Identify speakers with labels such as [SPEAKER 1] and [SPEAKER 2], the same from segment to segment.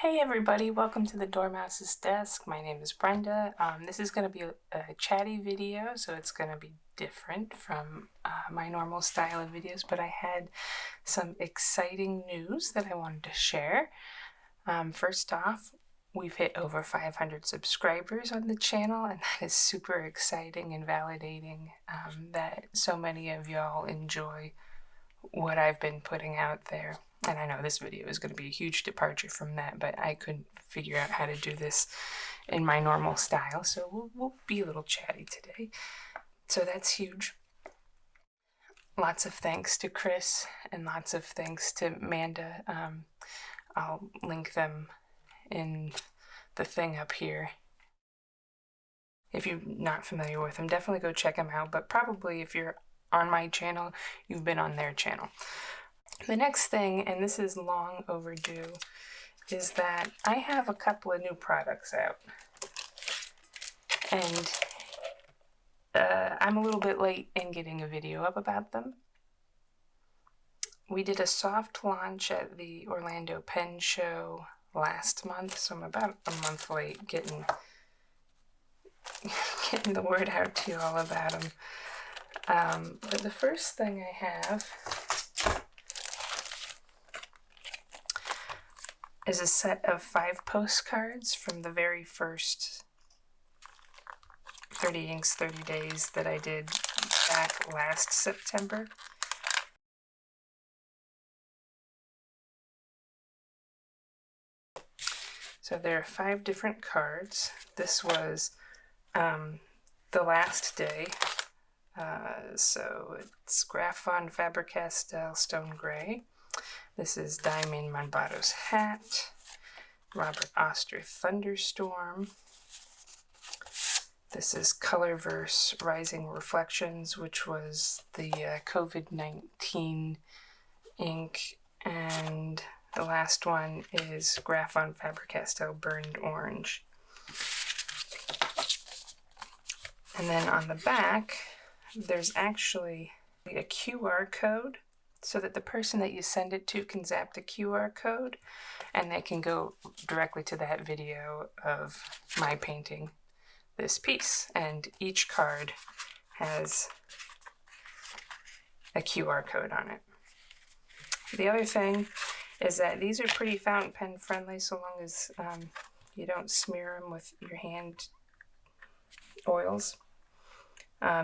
[SPEAKER 1] Hey everybody, welcome to the Dormouse's desk. My name is Brenda. This is going to be a chatty video, so it's going to be different from my normal style of videos, but I had some exciting news that I wanted to share. First off, we've hit over 500 subscribers on the channel, and that is super exciting and validating that so many of y'all enjoy what I've been putting out there. And I know this video is going to be a huge departure from that, but I couldn't figure out how to do this in my normal style, so we'll be a little chatty today. So that's huge. Lots of thanks to Chris and lots of thanks to Amanda. I'll link them in the thing up here. If you're not familiar with them, definitely go check them out, but probably if you're on my channel, you've been on their channel. The next thing, and this is long overdue, is that I have a couple of new products out. And I'm a little bit late in getting a video up about them. We did a soft launch at the Orlando Pen Show last month, so I'm about a month late getting the word out to you all about them. But the first thing I have is a set of 5 postcards from the very first 30 Inks 30 Days that I did back last September. So there are 5 different cards. This was the last day. So it's Graphon Faber-Castell Stone Gray. This is Diamond Monbato's Hat, Robert Oster Thunderstorm. This is Colorverse Rising Reflections, which was the COVID-19 ink, and the last one is Graphon Faber-Castell Burned Orange. And then on the back, there's actually a QR code, so that the person that you send it to can zap the QR code and they can go directly to that video of my painting this piece. And each card has a QR code on it. The other thing is that these are pretty fountain pen friendly, so long as you don't smear them with your hand oils.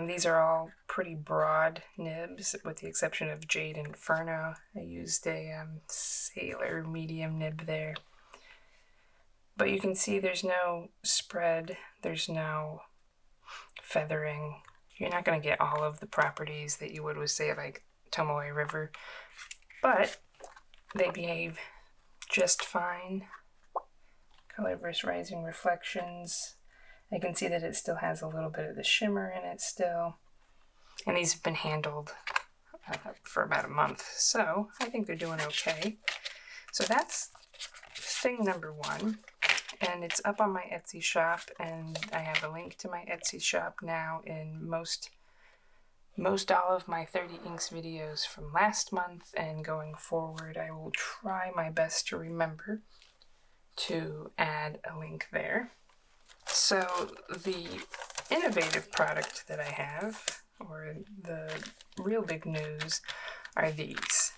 [SPEAKER 1] These are all pretty broad nibs, with the exception of Jade Inferno. I used a Sailor medium nib there. But you can see there's no spread, there's no feathering. You're not going to get all of the properties that you would with, say, like Tomoe River, but they behave just fine. Colorverse Rising Reflections. I can see that it still has a little bit of the shimmer in it still. And these have been handled for about a month, so I think they're doing okay. So that's thing number 1, and it's up on my Etsy shop, and I have a link to my Etsy shop now in most all of my 30 Inks videos from last month, and going forward I will try my best to remember to add a link there. So the innovative product that I have, or the real big news, are these.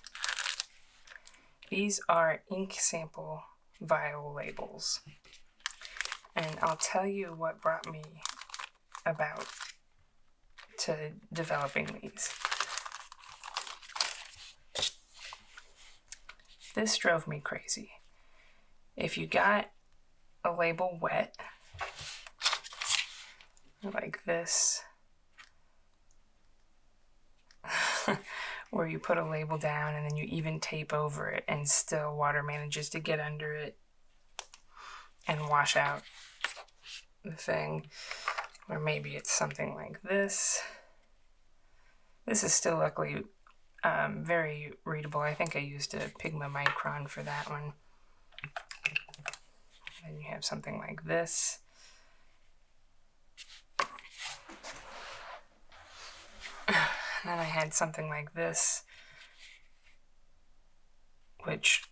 [SPEAKER 1] These are ink sample vial labels. And I'll tell you what brought me about to developing these. This drove me crazy. If you got a label wet, like this, where you put a label down and then you even tape over it and still water manages to get under it and wash out the thing, or maybe it's something like this. This is still luckily very readable. I think I used a Pigma Micron for that one. Then you have something like this. And then I had something like this, which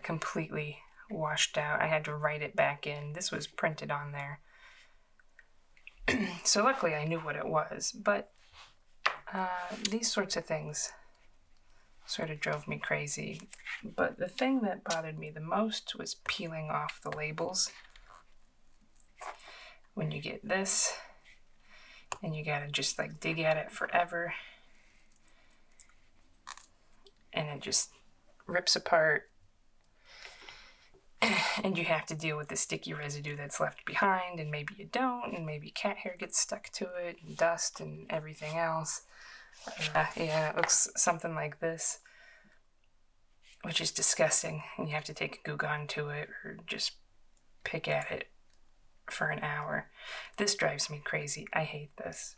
[SPEAKER 1] completely washed out. I had to write it back in. This was printed on there. So luckily I knew what it was, but these sorts of things sort of drove me crazy. But the thing that bothered me the most was peeling off the labels. When you get this, and you gotta just like dig at it forever, and it just rips apart, and you have to deal with the sticky residue that's left behind, and maybe you don't, and maybe cat hair gets stuck to it, and dust, and everything else. Yeah, it looks something like this, which is disgusting, and you have to take a Goo Gone to it, or just pick at it for an hour. This drives me crazy. I hate this.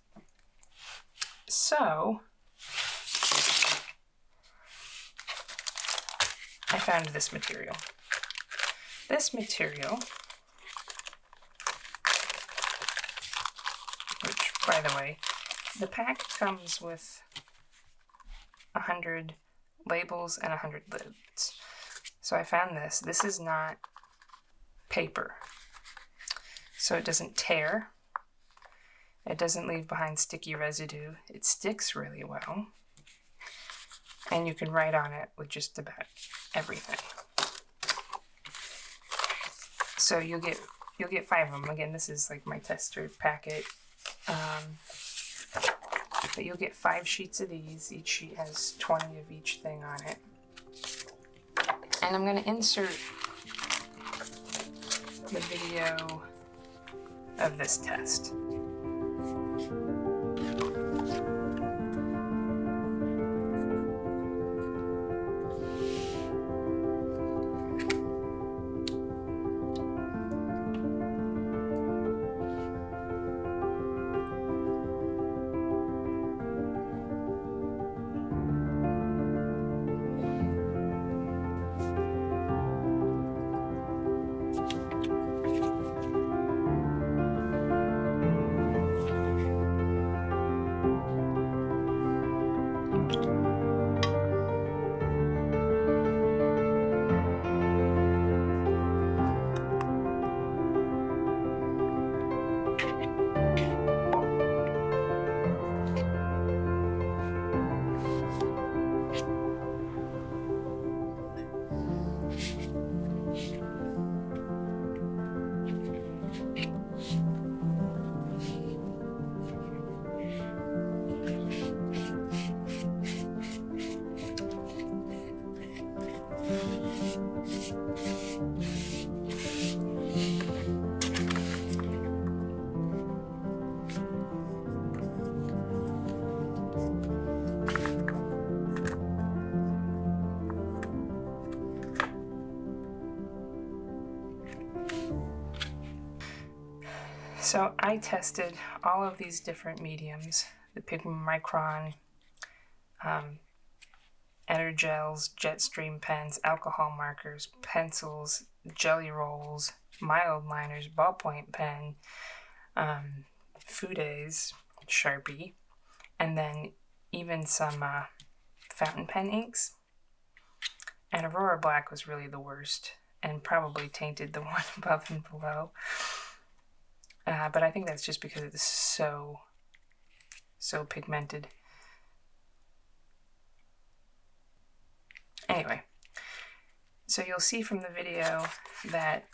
[SPEAKER 1] So I found this material. This material, which, by the way, the pack comes with 100 labels and 100 lids. So I found this. This is not paper, so it doesn't tear. It doesn't leave behind sticky residue. It sticks really well, and you can write on it with just about everything. So you'll get 5 of them. Again, this is like my tester packet. But you'll get 5 sheets of these. Each sheet has 20 of each thing on it. And I'm going to insert the video of this test. So I tested all of these different mediums, the pigment micron, Energels, Jetstream pens, alcohol markers, pencils, jelly rolls, mild liners, ballpoint pen, Fudes, Sharpie, and then even some fountain pen inks. And Aurora Black was really the worst, and probably tainted the one above and below. But I think that's just because it's so pigmented. Anyway, so you'll see from the video that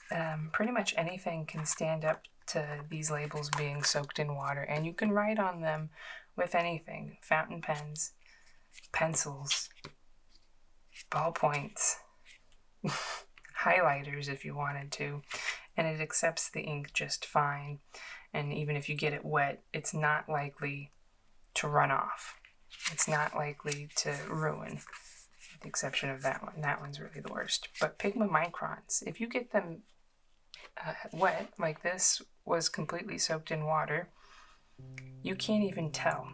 [SPEAKER 1] pretty much anything can stand up to these labels being soaked in water, and you can write on them with anything: fountain pens, pencils, ballpoints, highlighters if you wanted to, and it accepts the ink just fine. And even if you get it wet, it's not likely to run off. It's not likely to ruin, with the exception of that one. That one's really the worst. But pigment microns, if you get them wet, like this was completely soaked in water, you can't even tell.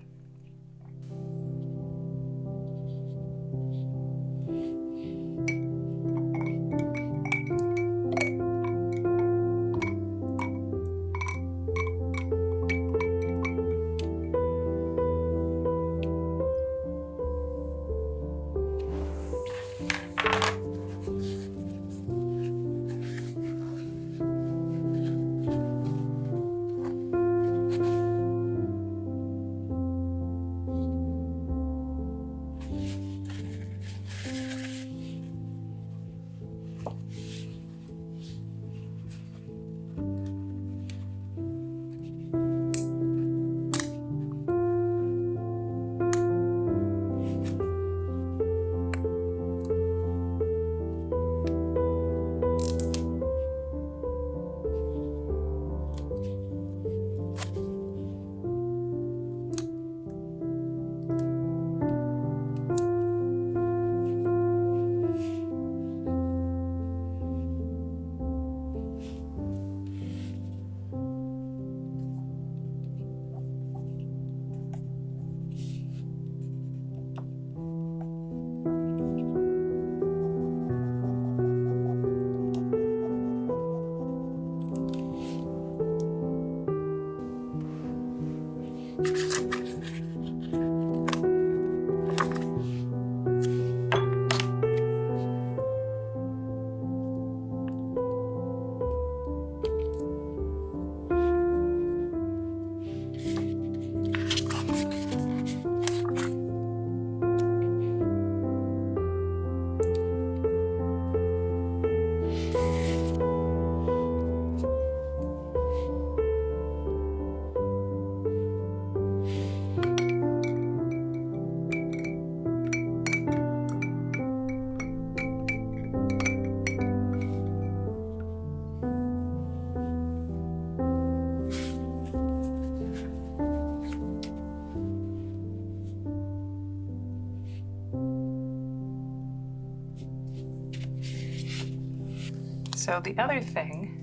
[SPEAKER 1] So the other thing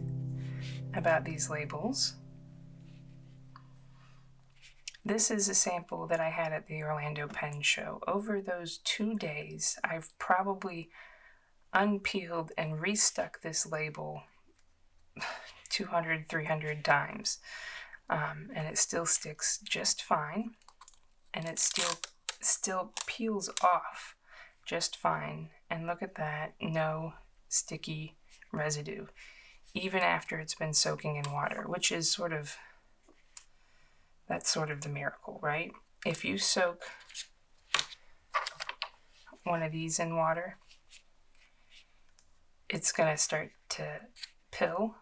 [SPEAKER 1] about these labels, this is a sample that I had at the Orlando Pen Show. Over those 2 days, I've probably unpeeled and restuck this label 200, 300 times. And it still sticks just fine. And it still peels off just fine. And look at that, no sticky residue, even after it's been soaking in water, which is that's sort of the miracle, right? If you soak one of these in water, it's going to start to pill,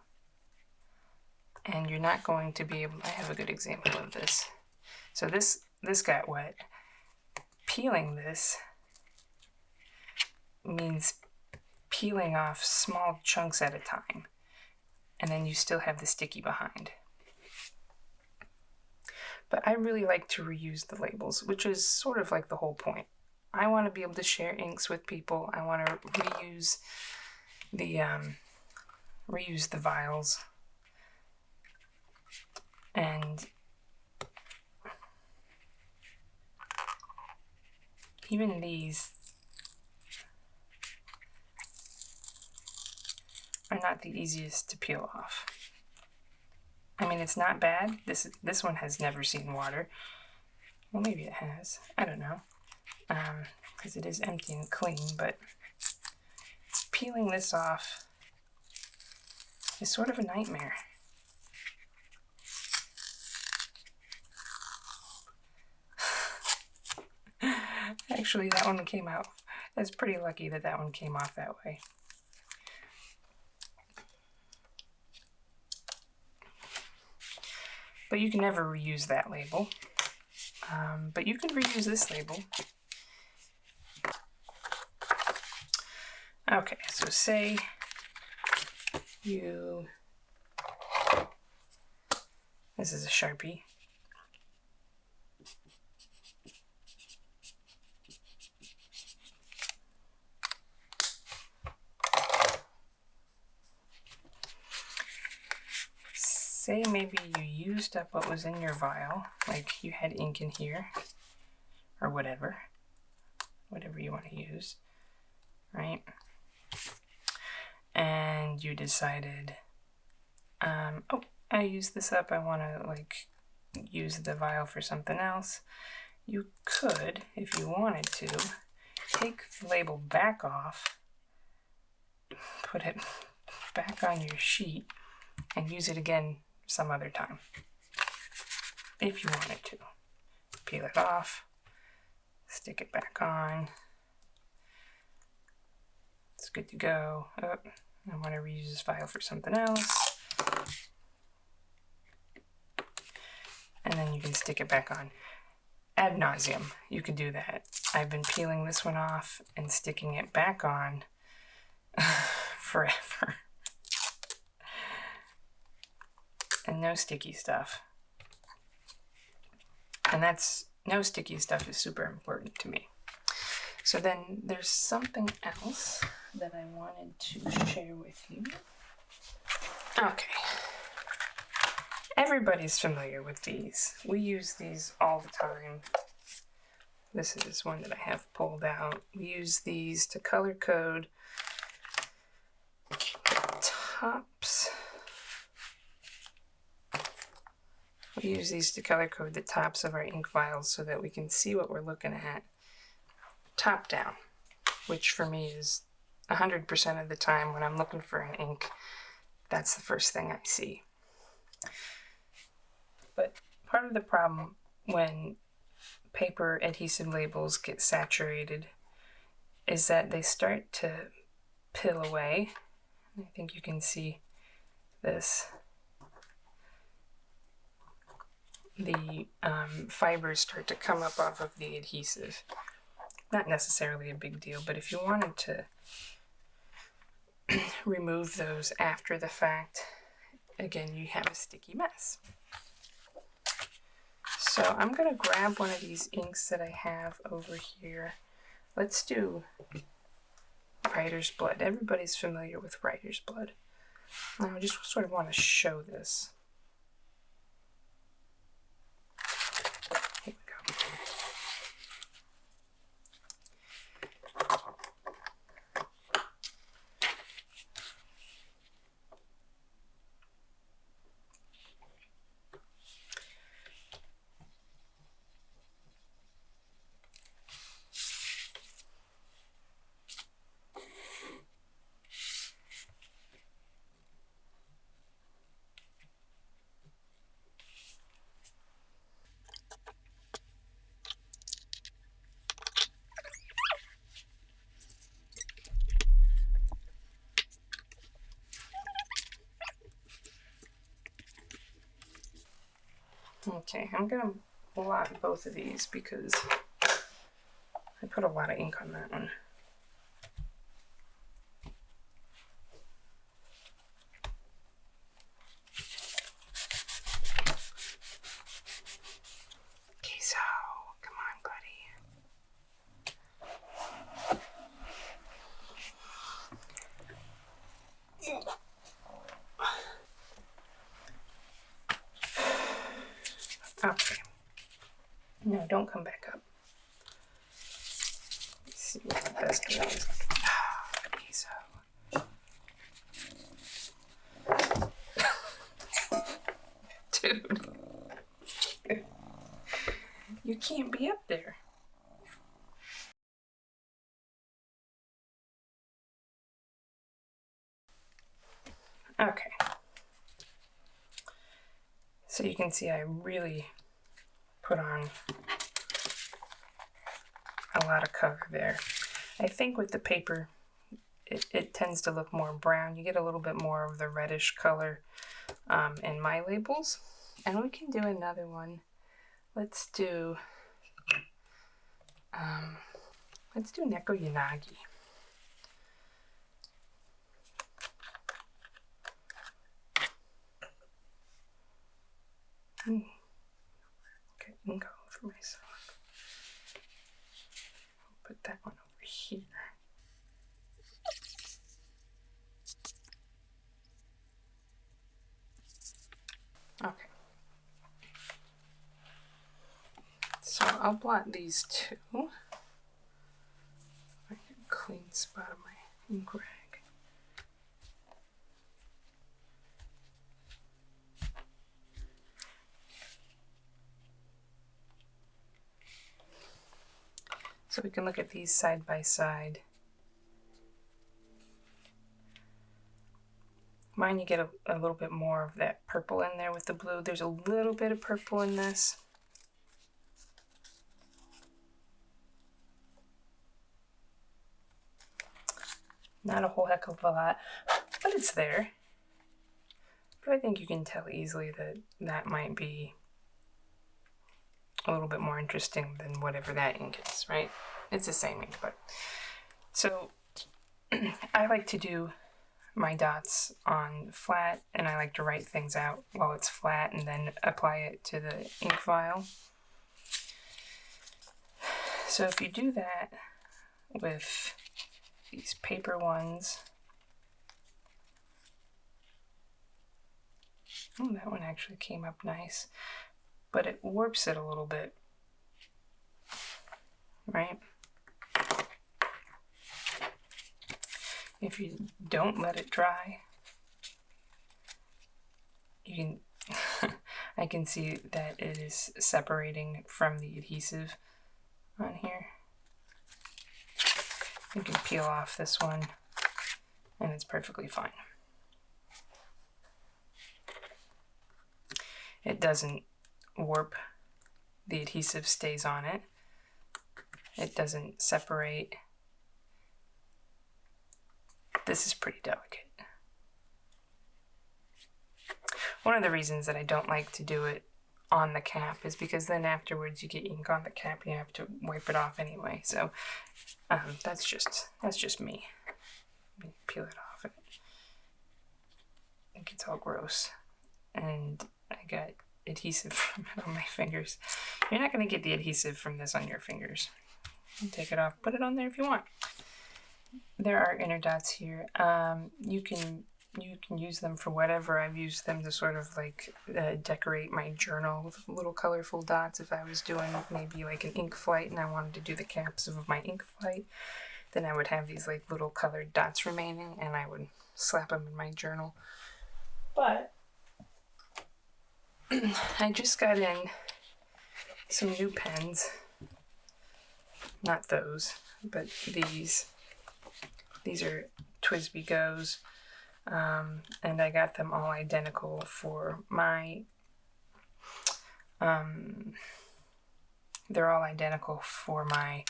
[SPEAKER 1] and you're not going to be able, I have a good example of this. So this got wet. Peeling this means peeling off small chunks at a time, and then you still have the sticky behind. But I really like to reuse the labels, which is sort of like the whole point. I want to be able to share inks with people. I want to reuse the vials, and even these are not the easiest to peel off. I mean, it's not bad. This one has never seen water. Well, maybe it has. I don't know. Because it is empty and clean, but peeling this off is sort of a nightmare. Actually, that one came out. It's pretty lucky that one came off that way. But you can never reuse that label. But you can reuse this label. Okay, so say this is a Sharpie. Say maybe you used up what was in your vial, like you had ink in here, or whatever you want to use, right? And you decided, oh, I used this up, I want to use the vial for something else. You could, if you wanted to, take the label back off, put it back on your sheet, and use it again some other time, if you wanted to. Peel it off, stick it back on. It's good to go. Oh, I want to reuse this file for something else. And then you can stick it back on. Ad nauseum, you can do that. I've been peeling this one off and sticking it back on forever. And no sticky stuff. And no sticky stuff is super important to me. So then there's something else that I wanted to share with you. Okay. Everybody's familiar with these. We use these all the time. This is one that I have pulled out. We use these to color code tops We use these to color code the tops of our ink vials so that we can see what we're looking at top down, which for me is 100% of the time when I'm looking for an ink, that's the first thing I see. But part of the problem when paper adhesive labels get saturated is that they start to peel away. I think you can see this. The fibers start to come up off of the adhesive. Not necessarily a big deal, but if you wanted to remove those after the fact, again, you have a sticky mess. So I'm going to grab one of these inks that I have over here. Let's do writer's blood. Everybody's familiar with writer's blood. Now I just sort of want to show this. Here we go. Okay, I'm going to blot both of these because I put a lot of ink on that one. Okay, so, come on, buddy. Okay. No, don't come back up. Let's see what the best way is. Okay, so. Dude. You can't be up there. Okay. So you can see I really put on a lot of cover there. I think with the paper, it tends to look more brown. You get a little bit more of the reddish color in my labels. And we can do another one. Let's do Neko Yanagi. Get ink all over myself. I'll put that one over here. Okay. So I'll blot these two. I get a clean spot of my ink rag. So we can look at these side by side. Mine, you get a little bit more of that purple in there with the blue. There's a little bit of purple in this. Not a whole heck of a lot, but it's there. But I think you can tell easily that that might be a little bit more interesting than whatever that ink is, right? It's the same ink, but... So, I like to do my dots on flat, and I like to write things out while it's flat and then apply it to the ink vial. So if you do that with these paper ones... Oh, that one actually came up nice. But it warps it a little bit, right? If you don't let it dry, you can, I can see that it is separating from the adhesive on here. You can peel off this one and it's perfectly fine. It doesn't warp. The adhesive stays on it. It doesn't separate. This is pretty delicate. One of the reasons that I don't like to do it on the cap is because then afterwards you get ink on the cap and you have to wipe it off anyway. So that's just me. Let me peel it off. It gets all gross. And I got adhesive from it on my fingers. You're not going to get the adhesive from this on your fingers. Take it off, put it on there if you want. There are inner dots here. You can use them for whatever. I've used them to sort of like decorate my journal with little colorful dots. If I was doing maybe like an ink flight and I wanted to do the caps of my ink flight, then I would have these like little colored dots remaining and I would slap them in my journal. But I just got in some new pens. Not those, but these. These are TWSBI Go's. And I got them all identical for my, they're all identical for my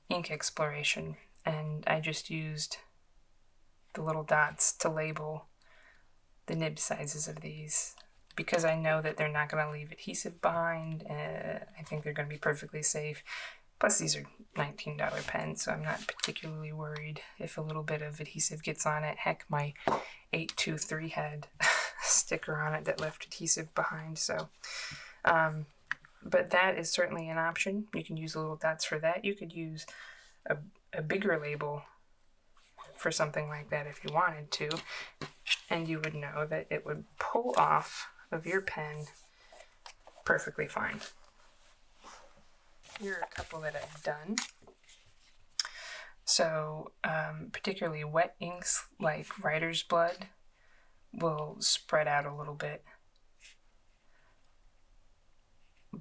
[SPEAKER 1] ink exploration, and I just used the little dots to label the nib sizes of these because I know that they're not going to leave adhesive behind. I think they're going to be perfectly safe. Plus, these are $19 pens, so I'm not particularly worried if a little bit of adhesive gets on it. Heck, my 823 had a sticker on it that left adhesive behind, so. But that is certainly an option. You can use little dots for that. You could use a bigger label for something like that if you wanted to, and you would know that it would pull off of your pen perfectly fine. Here are a couple that I've done. So, particularly wet inks like writer's blood will spread out a little bit,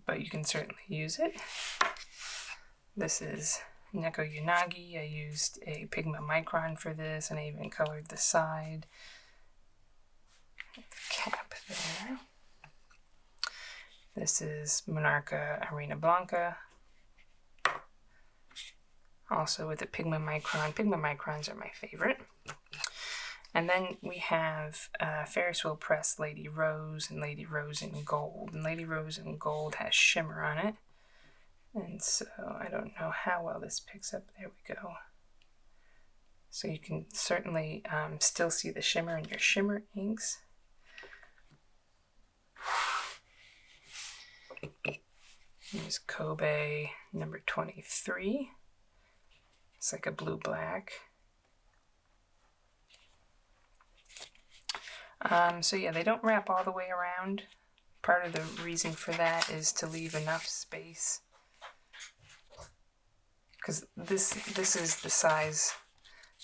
[SPEAKER 1] but you can certainly use it. This is Neko Yanagi. I used a Pigment Micron for this, and I even colored the side. The cap there. This is Monarca Arena Blanca. Also with the Pigment Micron. Pigment Microns are my favorite. And then we have Ferris Wheel Press Lady Rose and Lady Rose in Gold. And Lady Rose in Gold has shimmer on it. And so I don't know how well this picks up. There we go. So you can certainly still see the shimmer in your shimmer inks. Here's Kobe number 23. It's like a blue-black. So yeah, they don't wrap all the way around. Part of the reason for that is to leave enough space. Because this is the size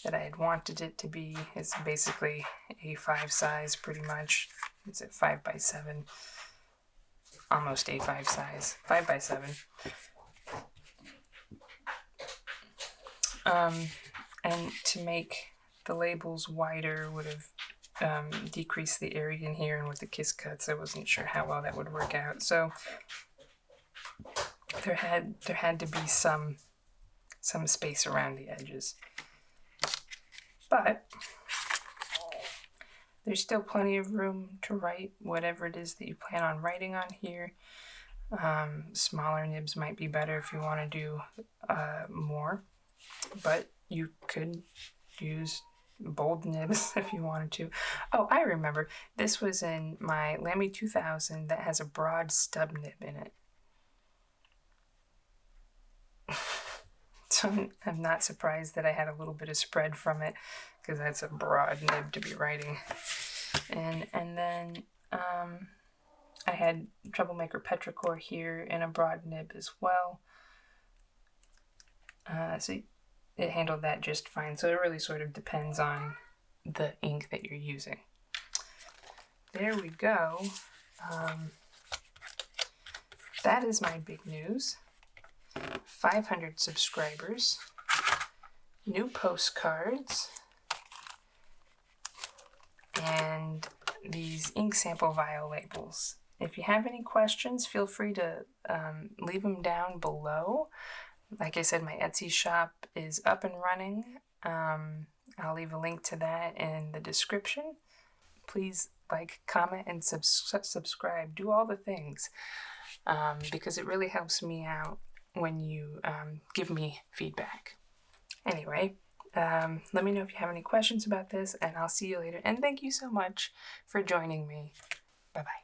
[SPEAKER 1] that I had wanted it to be. It's basically A5 size pretty much. It's at 5x7. Almost A5 size. 5x7. And to make the labels wider would have decreased the area in here, and with the kiss cuts I wasn't sure how well that would work out. So there had to be some space around the edges. But there's still plenty of room to write whatever it is that you plan on writing on here. Smaller nibs might be better if you want to do more. But you could use bold nibs if you wanted to. Oh, I remember. This was in my Lamy 2000 that has a broad stub nib in it. So I'm not surprised that I had a little bit of spread from it, because that's a broad nib to be writing. And then I had Troublemaker Petrichor here in a broad nib as well. So it handled that just fine. So it really sort of depends on the ink that you're using. There we go. That is my big news. 500 subscribers, new postcards, and these ink sample vial labels. If you have any questions, feel free to leave them down below. Like I said, my Etsy shop is up and running. I'll leave a link to that in the description. Please like, comment, and subscribe. Do all the things because it really helps me out when you give me feedback. Anyway, let me know if you have any questions about this, and I'll see you later. And thank you so much for joining me. Bye-bye.